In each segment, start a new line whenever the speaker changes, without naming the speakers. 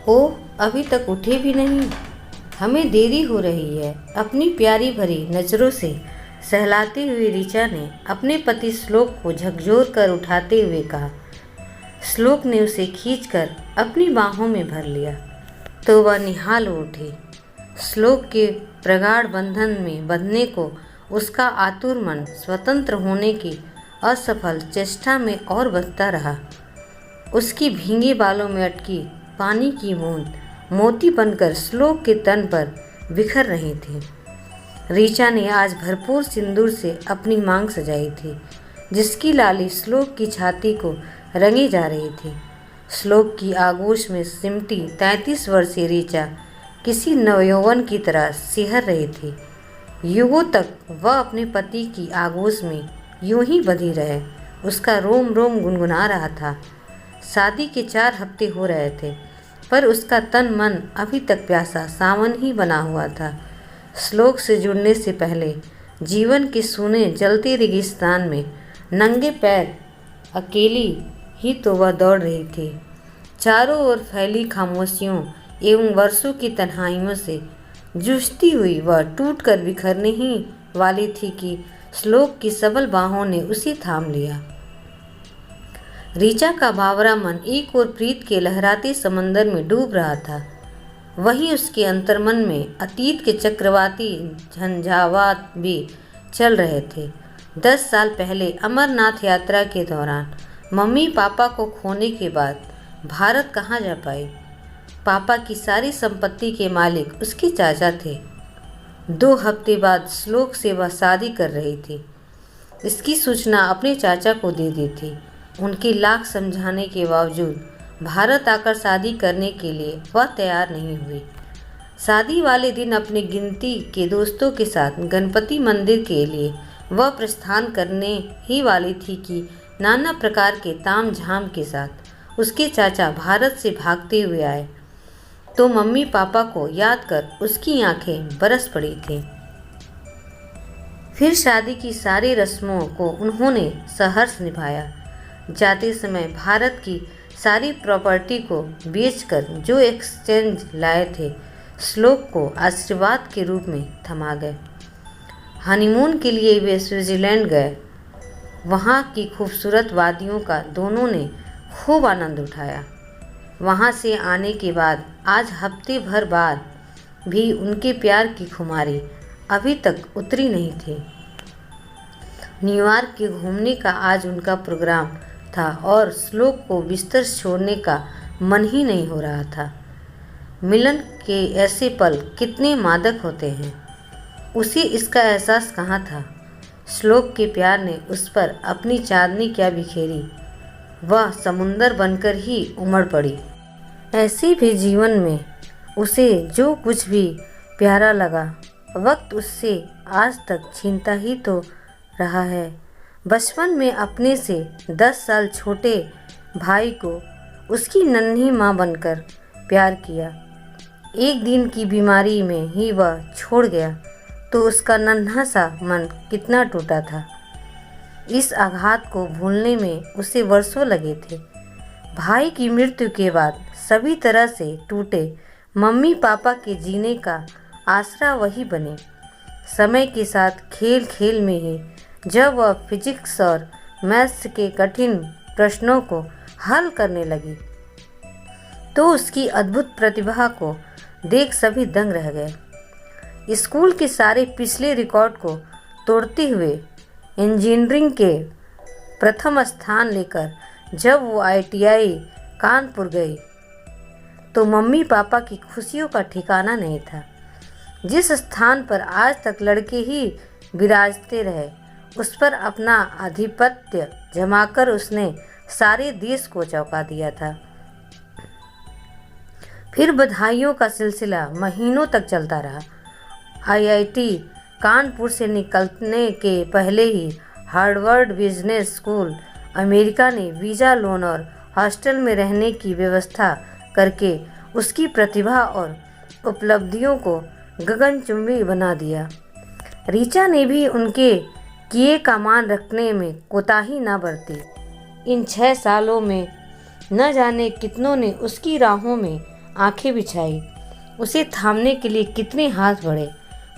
ओह, अभी तक उठे भी नहीं। हमें देरी हो रही है। अपनी प्यारी भरी नज़रों से सहलाती हुई ऋचा ने अपने पति श्लोक को झकझोर कर उठाते हुए कहा। श्लोक ने उसे खींचकर अपनी बाहों में भर लिया तो वह निहाल उठी। श्लोक के प्रगाढ़ बंधन में बंधने को उसका आतुर मन स्वतंत्र होने की असफल चेष्टा में और बंधता रहा। उसकी भींगे बालों में अटकी पानी की बूंद मोती बनकर श्लोक के तन पर बिखर रही थी। ऋचा ने आज भरपूर सिंदूर से अपनी मांग सजाई थी, जिसकी लाली श्लोक की छाती को रंगी जा रही थी। श्लोक की आगोश में सिमटी 33 वर्षीय ऋचा किसी नवयौवन की तरह सिहर रही थी। युगों तक वह अपने पति की आगोश में यूं ही बंधी रहे। उसका रोम रोम गुनगुना रहा था। शादी के 4 हफ्ते हो रहे थे, पर उसका तन मन अभी तक प्यासा सावन ही बना हुआ था। श्लोक से जुड़ने से पहले जीवन के सूने जलते रेगिस्तान में नंगे पैर अकेली ही तो वह दौड़ रही थी। चारों ओर फैली खामोशियों एवं वर्षों की तन्हाइयों से जूझती हुई वह टूटकर बिखरने ही वाली थी कि श्लोक की सबल बाहों ने उसे थाम लिया। ऋचा का बावरा मन एक ओर प्रीत के लहराते समंदर में डूब रहा था, वहीं उसके अंतर्मन में अतीत के चक्रवाती झंझावात भी चल रहे थे। 10 साल पहले अमरनाथ यात्रा के दौरान मम्मी पापा को खोने के बाद भारत कहाँ जा पाई। पापा की सारी संपत्ति के मालिक उसके चाचा थे। 2 हफ्ते बाद श्लोक से वह शादी कर रही थी। इसकी सूचना अपने चाचा को दे दी थी। उनके लाख समझाने के बावजूद भारत आकर शादी करने के लिए वह तैयार नहीं हुई। शादी वाले दिन अपने गिनती के दोस्तों के साथ गणपति मंदिर के लिए वह प्रस्थान करने ही वाली थी कि नाना प्रकार के ताम झाम के साथ उसके चाचा भारत से भागते हुए आए तो मम्मी पापा को याद कर उसकी आंखें बरस पड़ी थीं। फिर शादी की सारी रस्मों को उन्होंने सहर्ष निभाया। जाते समय भारत की सारी प्रॉपर्टी को बेचकर जो एक्सचेंज लाए थे, श्लोक को आशीर्वाद के रूप में थमा गए। हनीमून के लिए वे स्विट्जरलैंड गए। वहाँ की खूबसूरत वादियों का दोनों ने खूब आनंद उठाया। वहाँ से आने के बाद आज हफ्ते भर बाद भी उनके प्यार की खुमारी अभी तक उतरी नहीं थी। न्यूयॉर्क के घूमने का आज उनका प्रोग्राम था और श्लोक को बिस्तर छोड़ने का मन ही नहीं हो रहा था। मिलन के ऐसे पल कितने मादक होते हैं, उसे इसका एहसास कहाँ था। श्लोक के प्यार ने उस पर अपनी चांदनी क्या बिखेरी। वह समुंदर बनकर ही उमड़ पड़ी। ऐसे भी जीवन में उसे जो कुछ भी प्यारा लगा, वक्त उससे आज तक छीनता ही तो रहा है। बचपन में अपने से 10 साल छोटे भाई को उसकी नन्ही माँ बनकर प्यार किया। एक दिन की बीमारी में ही वह छोड़ गया तो उसका नन्हा सा मन कितना टूटा था। इस आघात को भूलने में उसे वर्षों लगे थे। भाई की मृत्यु के बाद सभी तरह से टूटे मम्मी पापा के जीने का आसरा वही बने। समय के साथ खेल खेल में ही जब वह फिजिक्स और मैथ्स के कठिन प्रश्नों को हल करने लगी तो उसकी अद्भुत प्रतिभा को देख सभी दंग रह गए। स्कूल के सारे पिछले रिकॉर्ड को तोड़ते हुए इंजीनियरिंग के प्रथम स्थान लेकर जब वो ITI कानपुर गई तो मम्मी पापा की खुशियों का ठिकाना नहीं था। जिस स्थान पर आज तक लड़के ही विराजते रहे, उस पर अपना आधिपत्य जमाकर उसने सारे देश को चौंका दिया था। फिर बधाइयों का सिलसिला महीनों तक चलता रहा। IIT कानपुर से निकलने के पहले ही हार्वर्ड बिजनेस स्कूल अमेरिका ने वीज़ा, लोन और हॉस्टल में रहने की व्यवस्था करके उसकी प्रतिभा और उपलब्धियों को गगनचुंबी बना दिया। ऋचा ने भी उनके किए का मान रखने में कोताही न बरती। इन 6 सालों में न जाने कितनों ने उसकी राहों में आंखें बिछाई। उसे थामने के लिए कितने हाथ बढ़े,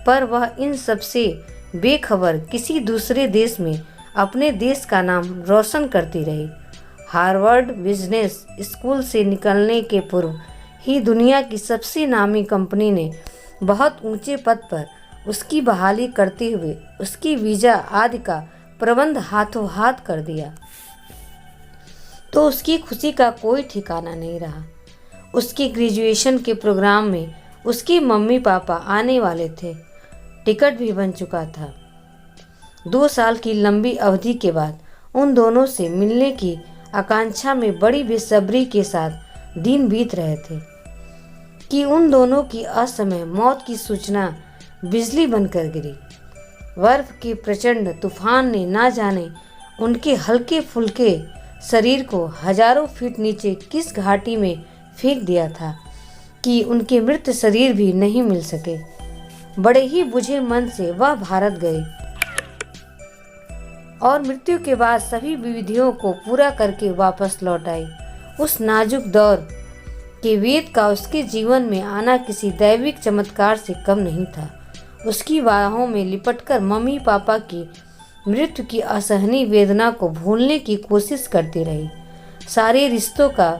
पर वह इन सब से बेखबर किसी दूसरे देश में अपने देश का नाम रोशन करती रही। हार्वर्ड बिजनेस स्कूल से निकलने के पूर्व ही दुनिया की सबसे नामी कंपनी ने बहुत ऊंचे पद पर उसकी बहाली करते हुए उसकी वीज़ा आदि का प्रबंध हाथों हाथ कर दिया। तो उसकी खुशी का कोई ठिकाना नहीं रहा। उसके ग्रेजुएशन के प्रोग्राम में उसके मम्मी पापा आने वाले थे। टिकट भी बन चुका था। 2 साल की लंबी अवधि के बाद उन दोनों से मिलने की आकांक्षा में बड़ी बेसब्री के साथ दिन बीत रहे थे कि उन दोनों की असमय मौत की सूचना बिजली बनकर गिरी। बर्फ के प्रचंड तूफान ने ना जाने उनके हल्के फुल्के शरीर को हजारों फीट नीचे किस घाटी में फेंक दिया था कि उनके मृत शरीर भी नहीं मिल सके। बड़े ही बुझे मन से वह भारत गए और मृत्यु के बाद सभी विधियों को पूरा करके वापस लौट आई। उस नाजुक दौर के वेद का उसके जीवन में आना किसी दैविक चमत्कार से कम नहीं था। उसकी बाहों में लिपटकर मम्मी पापा की मृत्यु की असहनीय वेदना को भूलने की कोशिश करती रही। सारे रिश्तों का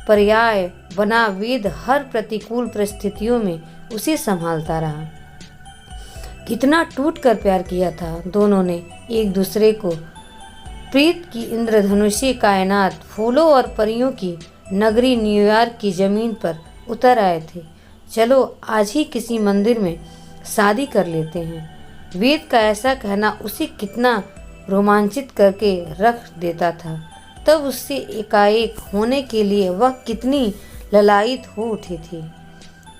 पर्याय बना वेद हर प्रतिकूल परिस्थितियों में उसे संभालता रहा। कितना टूट कर प्यार किया था दोनों ने एक दूसरे को। प्रीत की इंद्रधनुषी कायनात फूलों और परियों की नगरी न्यूयॉर्क की जमीन पर उतर आए थे। चलो आज ही किसी मंदिर में शादी कर लेते हैं। वेद का ऐसा कहना उसे कितना रोमांचित करके रख देता था। तब उससे एकाएक होने के लिए वह कितनी ललायित हो उठी थी।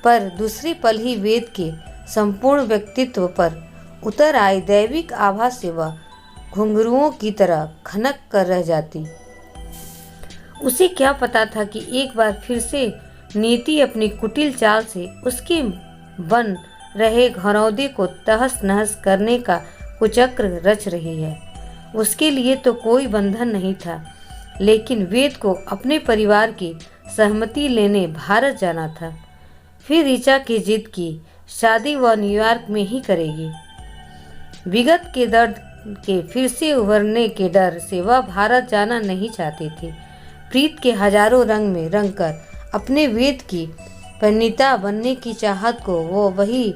पर दूसरे पल ही वेद के संपूर्ण व्यक्तित्व पर उतर आई दैविक आभा से वह घुंघरुओं की तरह खनक कर रह जाती। उसे क्या पता था कि एक बार फिर से नीति अपनी कुटिल चाल से उसके बन रहे घरौंदे को तहस नहस करने का कुचक्र रच रही है। उसके लिए तो कोई बंधन नहीं था, लेकिन वेद को अपने परिवार की सहमति लेने भारत जाना था। फिर ऋचा की जिद की शादी वह न्यूयॉर्क में ही करेगी। विगत के दर्द के फिर से उभरने के डर से वह भारत जाना नहीं चाहती थी। प्रीत के हजारों रंग में रंगकर अपने वेद की परिणीता बनने की चाहत को वो वही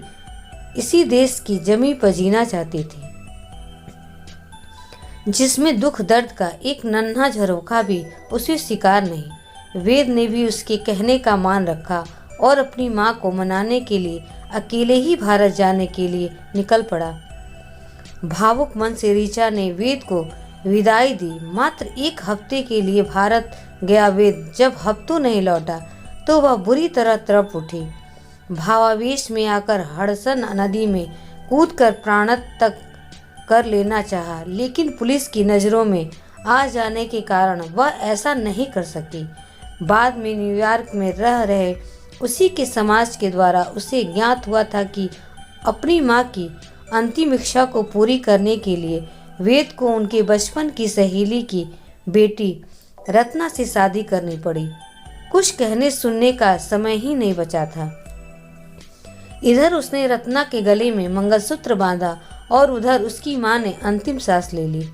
इसी देश की जमी पर जीना चाहती थी, जिसमें दुख दर्द का एक नन्हा झरोखा भी उसे शिकार नहीं। वेद ने भी उसके कहने का मान रखा और अपनी माँ को मनाने के लिए अकेले ही भारत जाने के लिए निकल पड़ा। भावुक मन से ऋचा ने वेद को विदाई दी। मात्र 1 हफ्ते के लिए भारत गया वेद जब हफ्तों नहीं लौटा तो वह बुरी तरह तड़प उठी। भावावेश में आकर हडसन नदी में कूदकर प्राण तक कर लेना चाहा, लेकिन पुलिस की नज़रों में आ जाने के कारण वह ऐसा नहीं कर सकी। बाद में न्यूयॉर्क में रह रहे उसी के समाज के द्वारा उसे ज्ञात हुआ था कि अपनी माँ की अंतिम इच्छा को पूरी करने के लिए वेद को उनके बचपन की सहेली की बेटी रत्ना से शादी करनी पड़ी। कुछ कहने सुनने का समय ही नहीं बचा था। इधर उसने रत्ना के गले में मंगलसूत्र बांधा और उधर उसकी माँ ने अंतिम सांस ले ली।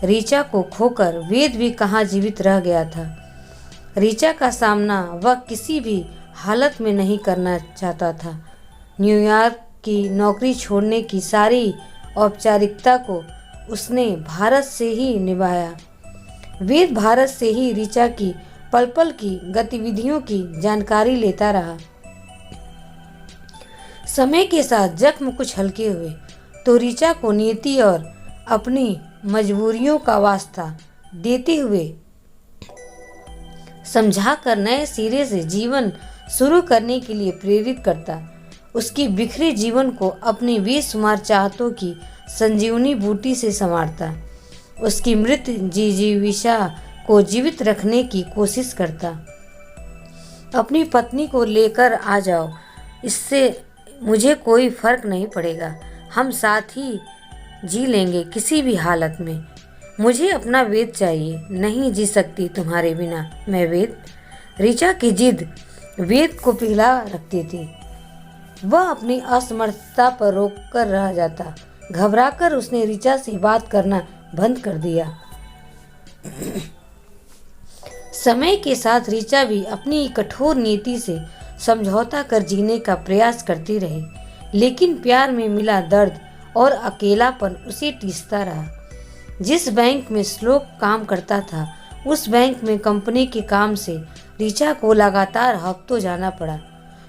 ऋचा को खोकर वेद भी कहाँ जीवित रह गया था। ऋचा का सामना वह किसी भी हालत में नहीं करना चाहता था। न्यूयॉर्क की नौकरी छोड़ने की सारी औपचारिकता को उसने भारत से ही निभाया। वेद भारत से ही ऋचा की पल पल की गतिविधियों की जानकारी लेता रहा। समय के साथ जख्म कुछ हल्के हुए तो ऋचा को नीति और अपनी मजबूरियों का वास्ता देते हुए समझाकर नए सिरे से जीवन शुरू करने के लिए प्रेरित करता। उसके बिखरे जीवन को अपनी बेशुमार चाहतों की संजीवनी बूटी से संवारता। उसकी मृत जिजीविषा को जीवित रखने की कोशिश करता। अपनी पत्नी को लेकर आ जाओ, इससे मुझे कोई फर्क नहीं पड़ेगा। हम साथ ही जी लेंगे किसी भी हालत में। मुझे अपना वेद चाहिए, नहीं जी सकती तुम्हारे बिना मैं वेद। ऋचा की जिद वेद को पिघला रखती थी। वह अपनी असमर्थता पर रोक कर रह जाता। घबराकर उसने ऋचा से बात करना बंद कर दिया। समय के साथ ऋचा भी अपनी कठोर नीति से समझौता कर जीने का प्रयास करती रही, लेकिन प्यार में मिला दर्द और अकेलापन उसे टीसता रहा। जिस बैंक में श्लोक काम करता था, उस बैंक में कंपनी के काम से ऋचा को लगातार हफ्तों जाना पड़ा।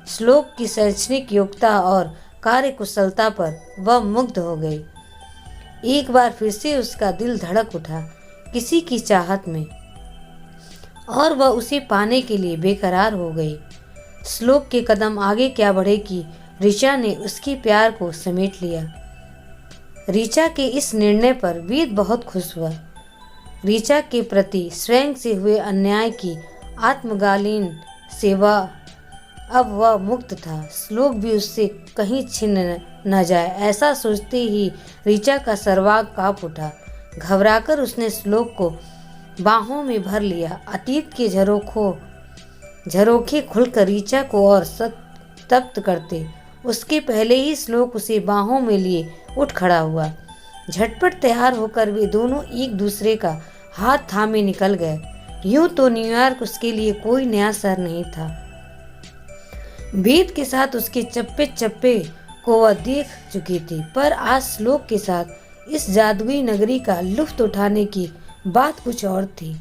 श्लोक की शैक्षणिक योग्यता और कार्यकुशलता पर वह मुग्ध हो गई। एक बार फिर से उसका दिल धड़क उठा किसी की चाहत में, और वह उसे पाने के लिए बेकरार हो गई। श्लोक के कदम आगे क्या बढ़े कि ऋचा ने उसके प्यार को समेट लिया। ऋचा के इस निर्णय पर वेद बहुत खुश हुआ। ऋचा के प्रति स्वयं से हुए अन्याय की आत्मगालीन सेवा अब वह मुक्त था। श्लोक भी उससे कहीं छिन न जाए, ऐसा सोचते ही ऋचा का सर्वांग कांप उठा। घबराकर उसने श्लोक को बाहों में भर लिया। अतीत के झरोखे खुलकर ऋचा को और तप्त करते, उसके पहले ही श्लोक उसे बाहों में लिए उठ खड़ा हुआ। झटपट तैयार होकर वे दोनों एक दूसरे का हाथ थामे निकल गए। यूं तो न्यूयॉर्क उसके लिए कोई नया शहर नहीं था। वेद के साथ उसके चप्पे चप्पे को वह देख चुकी थी, पर आज श्लोक के साथ इस जादुई नगरी का लुत्फ उठाने की बात कुछ और थी।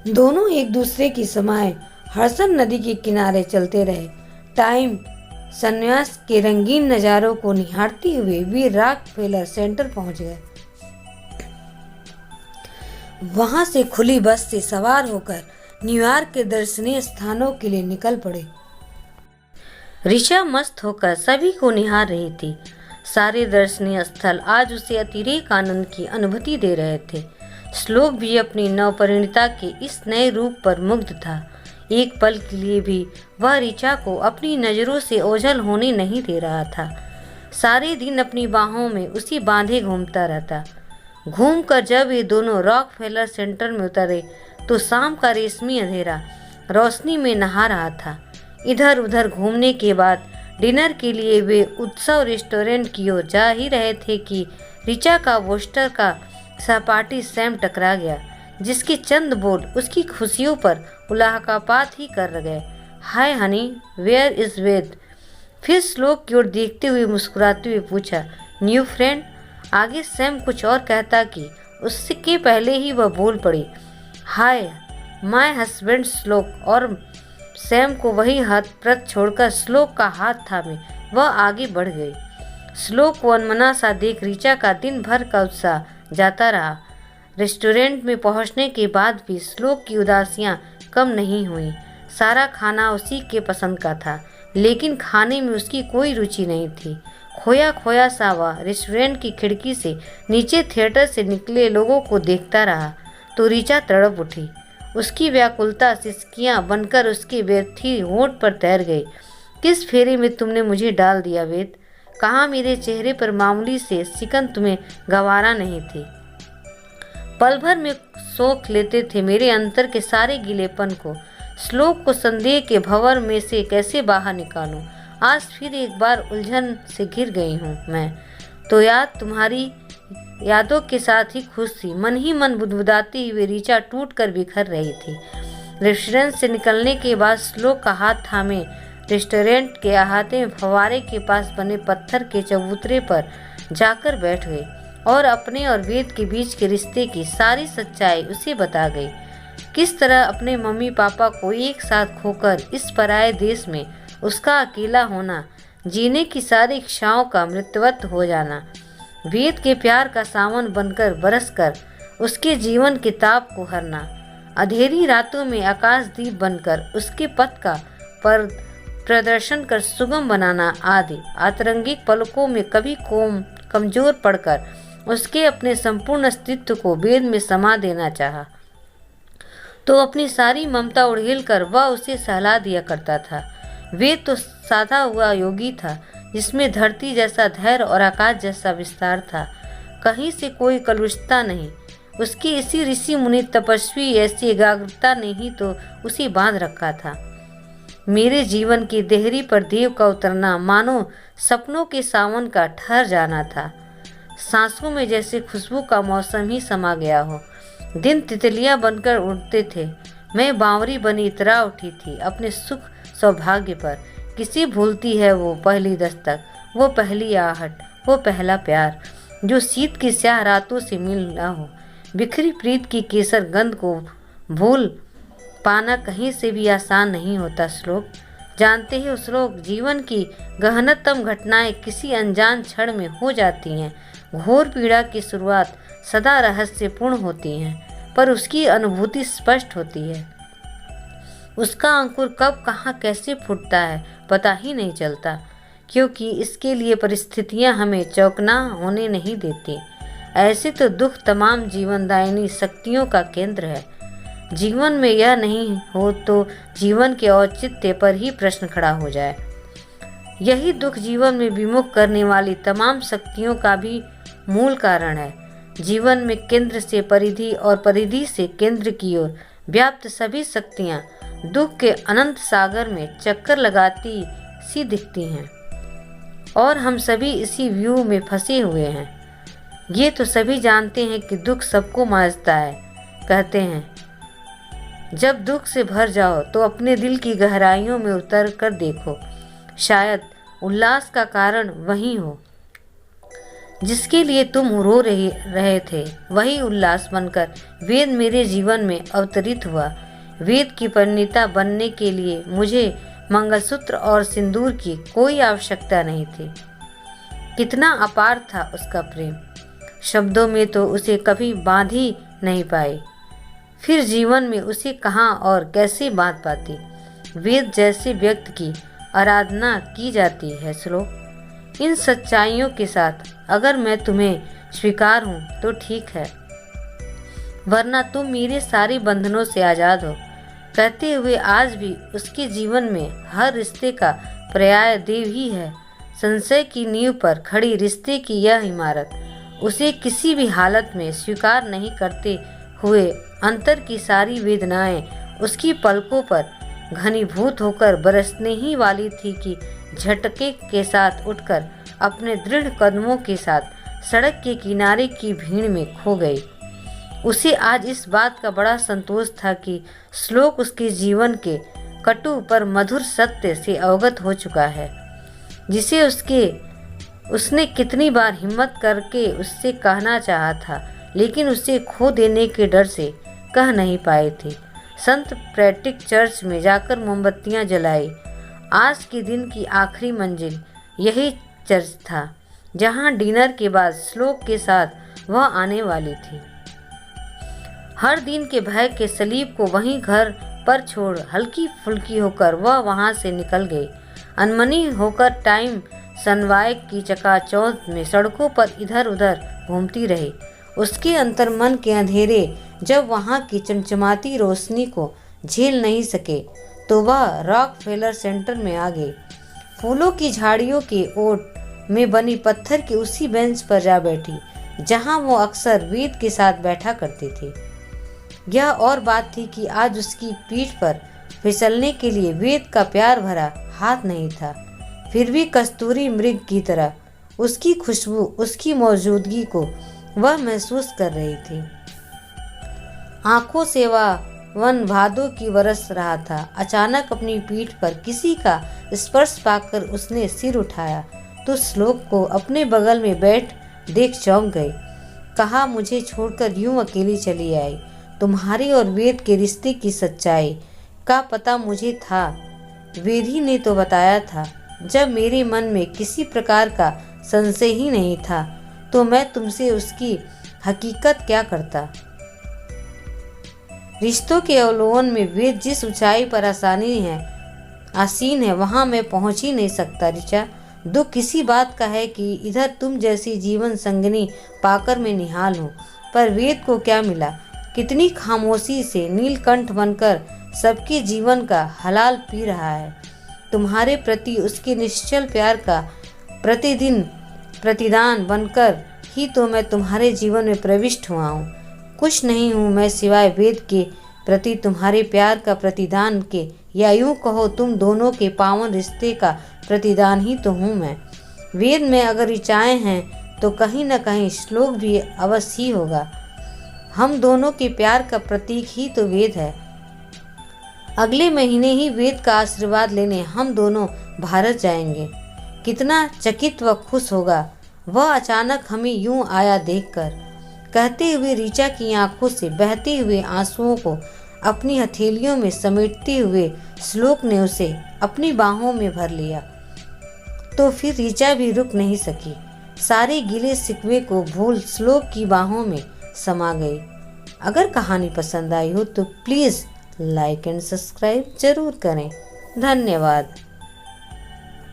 दोनों एक दूसरे की समाये हडसन नदी के किनारे चलते रहे। टाइम सन्यास के रंगीन नजारों को निहारते हुए वे रॉकफेलर सेंटर पहुंच गए। वहां से खुली बस से सवार होकर न्यूयॉर्क के दर्शनीय स्थानों के लिए निकल पड़े। ऋचा मस्त होकर सभी को निहार रही थी। सारे दर्शनीय स्थल आज उसे अतिरेक आनंद की अनुभूति दे रहे थे। श्लोक भी अपनी नवपरिणीता के इस नए रूप पर मुग्ध था। एक पल के लिए भी वह ऋचा को अपनी नजरों से ओझल होने नहीं दे रहा था। सारे दिन अपनी बाहों में उसी बांधे घूमता रहता। घूमकर जब ये दोनों रॉकफेलर सेंटर में उतरे तो शाम का रेशमी अंधेरा रोशनी में नहा रहा था। इधर उधर घूमने के बाद डिनर के लिए वे उत्सव रेस्टोरेंट की ओर जा ही रहे थे कि ऋचा का बोस्टर का सहपाठी सैम टकरा गया, जिसके चंद बोल उसकी खुशियों पर उल्कापात ही कर गए। हाय हनी, वेयर इज वेद? फिर श्लोक की ओर देखते हुए मुस्कुराते हुए पूछा, न्यू फ्रेंड? आगे सैम कुछ और कहता कि उसके पहले ही वह बोल पड़ी, हाय माय हस्बैंड श्लोक, और सैम को वही हाथ प्रत छोड़कर श्लोक का हाथ थामे वह आगे बढ़ गई। श्लोक को अनमना सा देख ऋचा का दिन भर का उत्साह जाता रहा। रेस्टोरेंट में पहुंचने के बाद भी श्लोक की उदासियां कम नहीं हुई। सारा खाना उसी के पसंद का था, लेकिन खाने में उसकी कोई रुचि नहीं थी। खोया खोया सा वह रेस्टोरेंट की खिड़की से नीचे थिएटर से निकले लोगों को देखता रहा तो ऋचा तड़प उठी। उसकी व्याकुलता सिसकियां बनकर उसके व्यर्थी होंठ पर तैर गई। किस फेरे में तुमने मुझे डाल दिया वेद? कहाँ मेरे चेहरे पर मामूली से सिकन तुम्हें गवारा नहीं थी? पल भर में सोख लेते थे मेरे अंतर के सारे गीलेपन को। श्लोक को संदेह के भंवर में से कैसे बाहर निकालूं? आज फिर एक बार उलझन से घिर गई हूँ मैं तो। तुम्हारी यादों के साथ ही खुश थी। मन ही मन बुदबुदाती हुई ऋचा टूट कर बिखर रही थी। रेस्टोरेंट से निकलने के बाद श्लोक का हाथ थामे रेस्टोरेंट के अहाते में फव्वारे के पास बने पत्थर के चबूतरे पर जाकर बैठ गई और अपने और वेद के बीच के रिश्ते की सारी सच्चाई उसे बता गई। किस तरह अपने मम्मी पापा को एक साथ खोकर इस पराये देश में उसका अकेला होना, जीने की सारी इच्छाओं का मृत्यवत हो जाना, वेद के प्यार का सावन बनकर बरसकर उसके जीवन के ताप को हरना, अंधेरी रातों में आकाशदीप बनकर उसके पथ का प्रदर्शन कर सुगम बनाना आदि आतरंगिक पलकों में कभी कमजोर पड़कर उसके अपने संपूर्ण अस्तित्व को वेद में समा देना चाहा तो अपनी सारी ममता उड़ेल कर वह उसे सहला दिया करता था। वेद तो साधा हुआ योगी था, जिसमें धरती जैसा धैर्य और आकाश जैसा विस्तार था। कहीं से कोई कलुषता नहीं, उसकी इसी ऋषि मुनि तपस्वी ऐसी एकाग्रता ने ही तो उसे बांध रखा था। मेरे जीवन की देहरी पर देव का उतरना मानो सपनों के सावन का ठहर जाना था। सांसों में जैसे खुशबू का मौसम ही समा गया हो। दिन तितलियां बनकर उड़ते थे। मैं बावरी बनी इतरा उठी थी अपने सुख सौभाग्य पर। किसी भूलती है वो पहली दस्तक, वो पहली आहट, वो पहला प्यार जो शीत की स्याह रातों से मिलना हो। बिखरी प्रीत की केसर गंध को भूल पाना कहीं से भी आसान नहीं होता। श्लोक जानते हो श्लोक, जीवन की गहनतम घटनाएं किसी अनजान क्षण में हो जाती हैं। घोर पीड़ा की शुरुआत सदा रहस्यपूर्ण होती है, पर उसकी अनुभूति स्पष्ट होती है। उसका अंकुर कब कहाँ कैसे फूटता है पता ही नहीं चलता, क्योंकि इसके लिए परिस्थितियां हमें चौकना होने नहीं देती। ऐसे तो दुख तमाम जीवनदायिनी शक्तियों का केंद्र है। जीवन में यह नहीं हो तो जीवन के औचित्य पर ही प्रश्न खड़ा हो जाए। यही दुख जीवन में विमुख करने वाली तमाम शक्तियों का भी मूल कारण है। जीवन में केंद्र से परिधि और परिधि से केंद्र की ओर व्याप्त सभी शक्तियां दुख के अनंत सागर में चक्कर लगाती सी दिखती हैं, और हम सभी इसी व्यू में फंसे हुए हैं। ये तो सभी जानते हैं कि दुख सबको मांझता है। कहते हैं जब दुख से भर जाओ तो अपने दिल की गहराइयों में उतर कर देखो, शायद उल्लास का कारण वही हो जिसके लिए तुम रो रहे थे। वही उल्लास बनकर वेद मेरे जीवन में अवतरित हुआ। वेद की परिणीता बनने के लिए मुझे मंगलसूत्र और सिंदूर की कोई आवश्यकता नहीं थी। कितना अपार था उसका प्रेम, शब्दों में तो उसे कभी बांध ही नहीं पाई, फिर जीवन में उसे कहाँ और कैसे बांध पाती। वेद जैसे व्यक्ति की आराधना की जाती है। श्लोक इन सच्चाइयों के साथ अगर मैं तुम्हें स्वीकार हूँ तो ठीक है, वरना तुम मेरे सारे बंधनों से आज़ाद हो। कहते हुए आज भी उसके जीवन में हर रिश्ते का पर्याय देव ही है। संशय की नींव पर खड़ी रिश्ते की यह इमारत उसे किसी भी हालत में स्वीकार नहीं करते हुए अंतर की सारी वेदनाएं उसकी पलकों पर घनीभूत होकर बरसने ही वाली थी कि झटके के साथ उठकर अपने दृढ़ कदमों के साथ सड़क के किनारे की भीड़ में खो गई। उसे आज इस बात का बड़ा संतोष था कि श्लोक उसके जीवन के कटु पर मधुर सत्य से अवगत हो चुका है, जिसे उसने कितनी बार हिम्मत करके उससे कहना चाहा था, लेकिन उसे खो देने के डर से कह नहीं पाए थे। संत पैट्रिक चर्च में जाकर मोमबत्तियां जलाई। आज के दिन की आखिरी मंजिल यही चर्च था, जहां डिनर के बाद श्लोक के साथ वह आने वाली थी। हर दिन के भय के सलीब को वहीं घर पर छोड़ हल्की फुल्की होकर वह वहां से निकल गई। अनमनी होकर टाइम सनवाई की चकाचौंध में सड़कों पर इधर उधर घूमती रही। उसके अंतर्मन के अंधेरे जब वहां की चमचमाती रोशनी को झेल नहीं सके तो वह रॉकफेलर सेंटर में आ गई। फूलों की झाड़ियों के ओट में बनी पत्थर की उसी बेंच पर जा बैठी जहां वो अक्सर वेद के साथ बैठा करती थी। यह और बात थी कि आज उसकी पीठ पर फिसलने के लिए वेद का प्यार भरा हाथ नहीं था। फिर भी कस्तूरी मृग की तरह उसकी खुशबू, उसकी मौजूदगी को वह महसूस कर रही थी। आंखों से वह वन भादों की बरस रहा था। अचानक अपनी पीठ पर किसी का स्पर्श पाकर उसने सिर उठाया तो श्लोक को अपने बगल में बैठ देख चौंक गई। कहा, मुझे छोड़कर यूं अकेली चली आई। तुम्हारी और वेद के रिश्ते की सच्चाई का पता मुझे था। वेद ही ने तो बताया था। जब मेरे मन में किसी प्रकार का संशय ही नहीं था तो मैं तुमसे उसकी हकीकत क्या करता। रिश्तों के अवलोकन में वेद जिस ऊंचाई पर आसीन है वहां मैं पहुंच ही नहीं सकता। ऋचा, दुख किसी बात का है कि इधर तुम जैसी जीवन संगिनी पाकर मैं निहाल हूँ, पर वेद को क्या मिला। कितनी खामोशी से नीलकंठ बनकर सबके जीवन का हलाल पी रहा है। तुम्हारे प्रति उसके निश्चल प्यार का प्रतिदान बनकर ही तो मैं तुम्हारे जीवन में प्रविष्ट हुआ हूँ। कुछ नहीं हूँ मैं सिवाय वेद के प्रति तुम्हारे प्यार का प्रतिदान के, या यूँ कहो तुम दोनों के पावन रिश्ते का प्रतिदान ही तो हूँ मैं। वेद में अगर ऋचाएँ हैं तो कहीं न कहीं श्लोक भी अवश्य ही होगा। हम दोनों के प्यार का प्रतीक ही तो वेद है। अगले महीने ही वेद का आशीर्वाद लेने हम दोनों भारत जाएंगे। कितना चकित व खुश होगा वह अचानक हमें यूं आया देखकर। कहते हुए ऋचा की आंखों से बहते हुए आंसुओं को अपनी हथेलियों में समेटते हुए श्लोक ने उसे अपनी बाहों में भर लिया। तो फिर ऋचा भी रुक नहीं सकी, सारे गिले शिकवे को भूल श्लोक की बाहों में समा गई। अगर कहानी पसंद आई हो तो प्लीज़ लाइक एंड सब्सक्राइब जरूर करें। धन्यवाद।